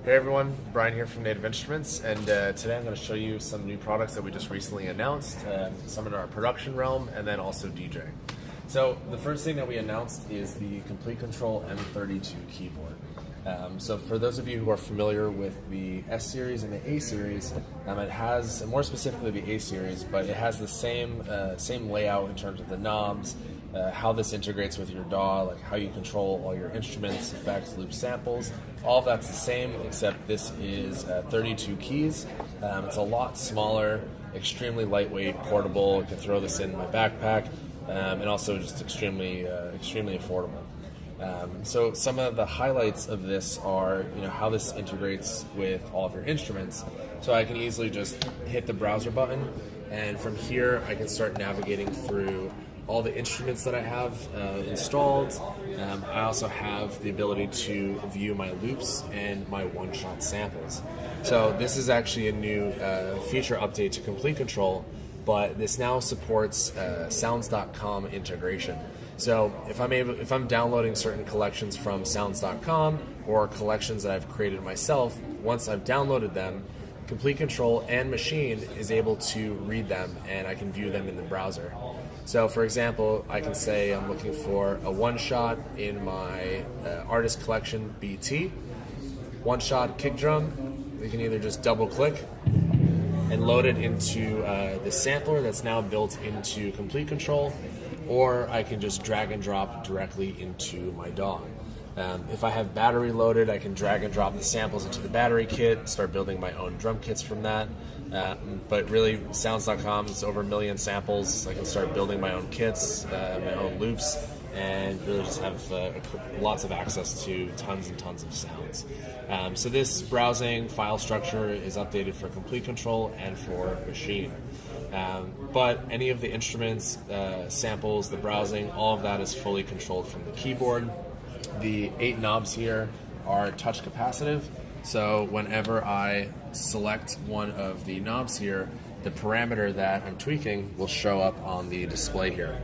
Hey everyone, Brian here from Native Instruments, and today I'm going to show you some new products that we just recently announced, some in our production realm, and then also DJing. So the first thing that we announced is the Komplete Kontrol M32 keyboard. So for those of you who are familiar with the S series and the A series, it has, more specifically the A series, but it has the same layout in terms of the knobs, how this integrates with your DAW, like how you control all your instruments, effects, loops, samples. All of that's the same, except this is 32 keys. It's a lot smaller, extremely lightweight, portable. You can throw this in my backpack, and also just extremely affordable. So some of the highlights of this are, how this integrates with all of your instruments. So I can easily just hit the browser button, and from here I can start navigating through all the instruments that I have installed. I also have the ability to view my loops and my one-shot samples. So this is actually a new feature update to Komplete Kontrol, but this now supports sounds.com integration. So if I'm downloading certain collections from sounds.com or collections that I've created myself, once I've downloaded them, Komplete Kontrol and Machine is able to read them, and I can view them in the browser. So for example, I can say I'm looking for a one-shot in my artist collection BT, one-shot kick drum. We can either just double-click and load it into the sampler that's now built into Komplete Kontrol, or I can just drag and drop directly into my DAW. If I have battery loaded, I can drag and drop the samples into the battery kit, start building my own drum kits from that. But really, sounds.com is over 1 million samples. I can start building my own kits, my own loops, and really just have lots of access to tons and tons of sounds. So this browsing file structure is updated for Komplete Kontrol and for Machine. But any of the instruments, samples, the browsing, all of that is fully controlled from the keyboard. The 8 knobs here are touch capacitive, so whenever I select one of the knobs here, the parameter that I'm tweaking will show up on the display here.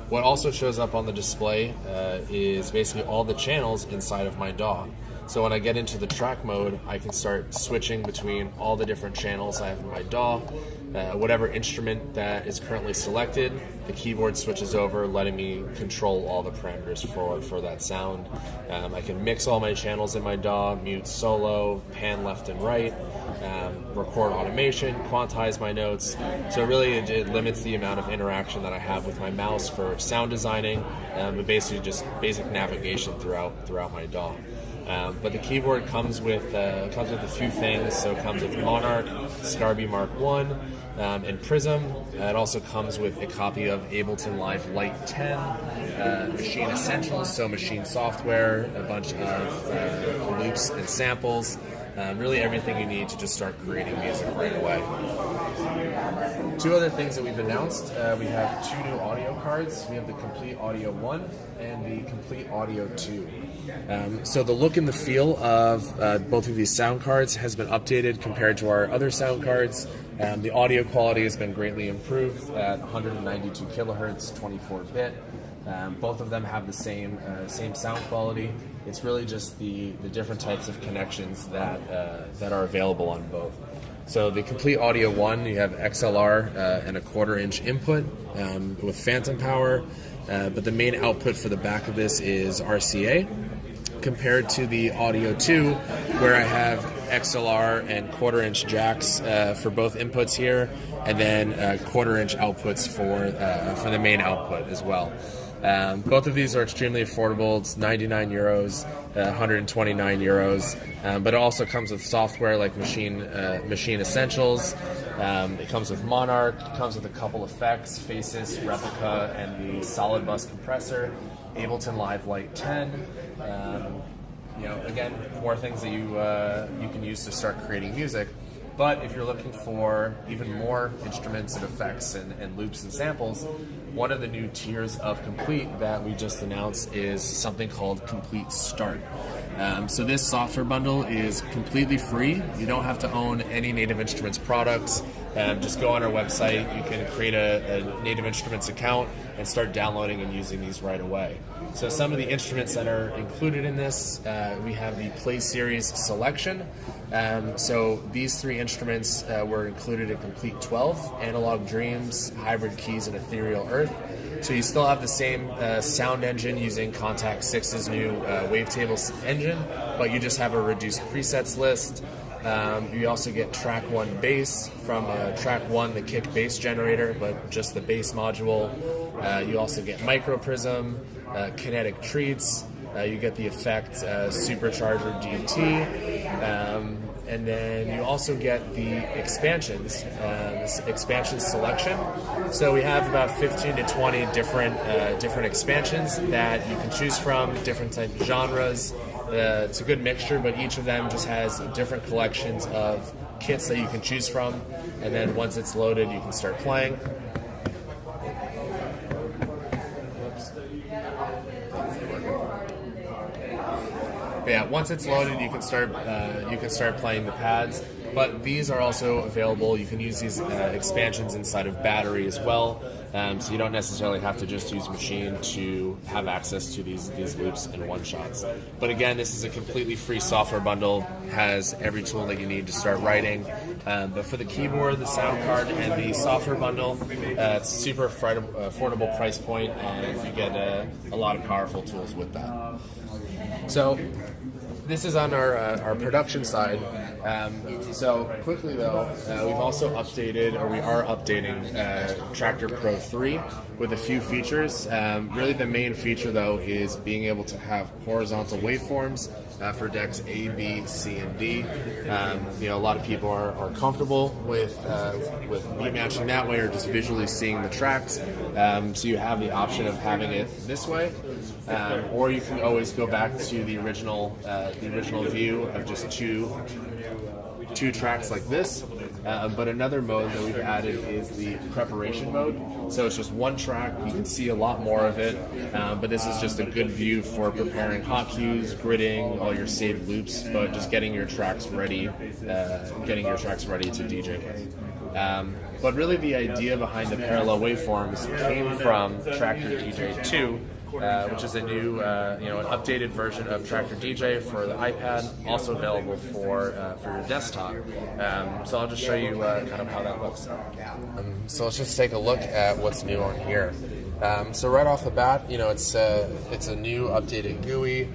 What also shows up on the display is basically all the channels inside of my DAW. So when I get into the track mode, I can start switching between all the different channels I have in my DAW. Whatever instrument that is currently selected, the keyboard switches over, letting me control all the parameters for that sound. I can mix all my channels in my DAW, mute solo, pan left and right, record automation, quantize my notes. So really it limits the amount of interaction that I have with my mouse for sound designing, but basically just basic navigation throughout my DAW. But the keyboard comes with a few things. So it comes with Monarch, Scarby Mark I, and Prism. It also comes with a copy of Ableton Live Lite 10, Machine Essentials, so machine software, a bunch of loops and samples, really everything you need to just start creating music right away. Two other things that we've announced. We have 2 new audio cards. We have the Complete Audio 1 and the Complete Audio 2. So the look and the feel of both of these sound cards has been updated compared to our other sound cards. The audio quality has been greatly improved at 192 kilohertz, 24-bit. Both of them have the same sound quality. It's really just the different types of connections that are available on both. So the Complete Audio 1, you have XLR and a 1/4-inch input with phantom power, but the main output for the back of this is RCA, compared to the Audio 2, where I have XLR and 1/4-inch jacks for both inputs here, and then 1/4-inch outputs for the main output as well. Both of these are extremely affordable. It's 99 euros, 129 euros, but it also comes with software like Machine Essentials. It comes with Monarch, it comes with a couple effects, Faces, Replica, and the solid bus compressor, Ableton Live Lite 10. Again, more things that you can use to start creating music. But if you're looking for even more instruments and effects and loops and samples, one of the new tiers of Complete that we just announced is something called Complete Start. So this software bundle is completely free. You don't have to own any Native Instruments products. just go on our website. You can create a Native Instruments account and start downloading and using these right away. So some of the instruments that are included in this, we have the Play Series selection. So these 3 instruments were included in Complete 12, Analog Dreams, Hybrid Keys, and Ethereal Earth. So you still have the same sound engine using Contact 6's new wavetable engine, but you just have a reduced presets list. You also get track 1 bass from track 1, the kick bass generator, but just the bass module. You also get microprism, kinetic treats. You get the effect supercharger DT. And then you also get the expansions, this expansion selection. So we have about 15 to 20 different expansions that you can choose from, different type of genres. It's a good mixture, but each of them just has different collections of kits that you can choose from. And then once it's loaded, you can start playing. But yeah, once it's loaded, you can start playing the pads. But these are also available. You can use these expansions inside of battery as well, so you don't necessarily have to just use machine to have access to these loops and one-shots. But again, this is a completely free software bundle, has every tool that you need to start writing. But for the keyboard, the sound card, and the software bundle, it's a super affordable price point, and you get a lot of powerful tools with that. So this is on our production side. So quickly though, we've also updated, or we are updating, Traktor Pro 3 with a few features. Really the main feature though is being able to have horizontal waveforms for decks A, B, C, and D. A lot of people are comfortable with beat matching that way, or just visually seeing the tracks. So you have the option of having it this way, or you can always go back to the original view of just two tracks like this. But another mode that we've added is the preparation mode. So it's just one track, you can see a lot more of it, but this is just a good view for preparing hot cues, gridding, all your saved loops, but just getting your tracks ready to DJ with. But really the idea behind the parallel waveforms came from Traktor DJ 2, which is a new, an updated version of Traktor DJ for the iPad, also available for your desktop. So I'll just show you kind of how that looks. So let's just take a look at what's new on here. So right off the bat, it's a new updated GUI.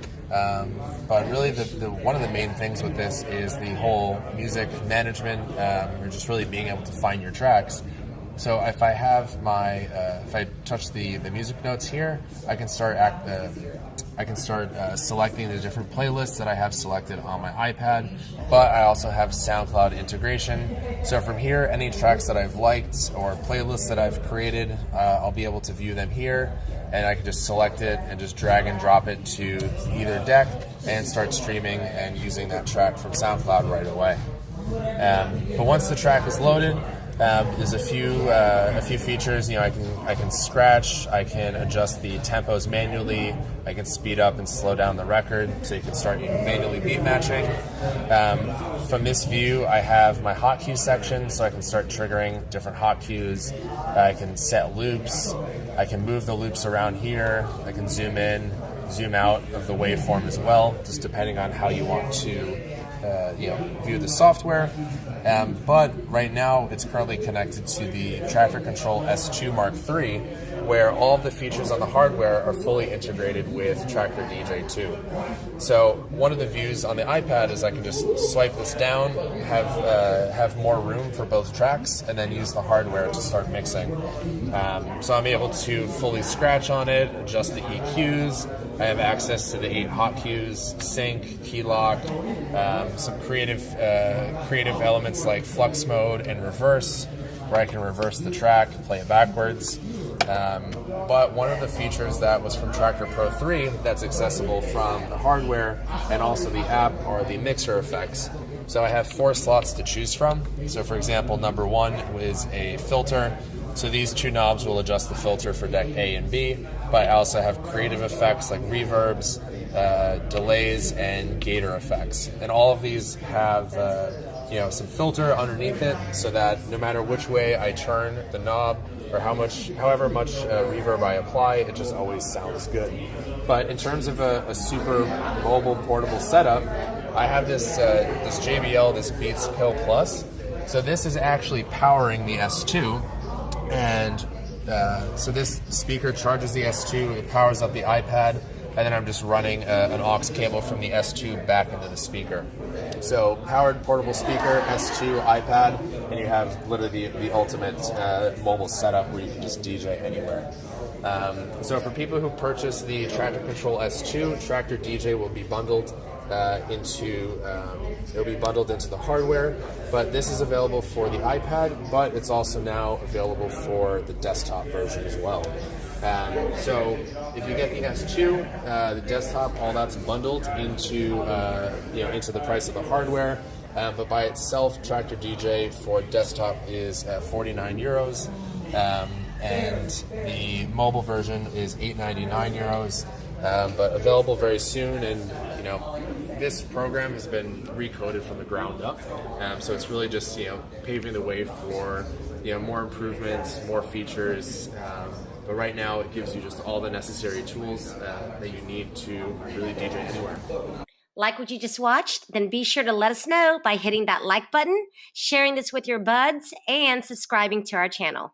But really, one of the main things with this is the whole music management, or just really being able to find your tracks. So if I have if I touch the music notes here, I can start selecting the different playlists that I have selected on my iPad. But I also have SoundCloud integration. So from here, any tracks that I've liked or playlists that I've created, I'll be able to view them here. And I can just select it and just drag and drop it to either deck and start streaming and using that track from SoundCloud right away. But once the track is loaded, there's a few features. I can scratch, I can adjust the tempos manually, I can speed up and slow down the record, so you can start manually beat matching. From this view, I have my hot cue section, so I can start triggering different hot cues. I can set loops. I can move the loops around here. I can zoom in, zoom out of the waveform as well, just depending on how you want to view the software. But right now it's currently connected to the Traktor Control S2 Mark III, where all of the features on the hardware are fully integrated with Traktor DJ 2. So one of the views on the iPad is I can just swipe this down, have more room for both tracks, and then use the hardware to start mixing. So I'm able to fully scratch on it, adjust the EQs. I have access to the 8 hot cues, sync, key lock, some creative elements like flux mode and reverse, where I can reverse the track, play it backwards. But one of the features that was from Traktor Pro 3 that's accessible from the hardware and also the app are the mixer effects. So I have 4 slots to choose from. So for example, number 1 is a filter. So these 2 knobs will adjust the filter for deck A and B, but I also have creative effects like reverbs, delays, and gator effects. And all of these have some filter underneath it, so that no matter which way I turn the knob or however much reverb I apply, it just always sounds good. But in terms of a super mobile portable setup, I have this JBL, this Beats Pill Plus. So this is actually powering the S2, and so this speaker charges the S2, it powers up the iPad, and then I'm just running an aux cable from the S2 back into the speaker. So powered portable speaker, S2, iPad, and you have literally the ultimate mobile setup where you can just DJ anywhere. So for people who purchase the Traktor Control S2, Traktor DJ will be bundled into the hardware, but this is available for the iPad, but it's also now available for the desktop version as well. So if you get the S2, the desktop, all that's bundled into the price of the hardware. But by itself, Traktor DJ for desktop is 49 euros, and the mobile version is 8.99 euros. But available very soon, and this program has been recoded from the ground up. So it's really just paving the way for more improvements, more features. But right now, it gives you just all the necessary tools that you need to really DJ anywhere. Like what you just watched? Then be sure to let us know by hitting that like button, sharing this with your buds, and subscribing to our channel.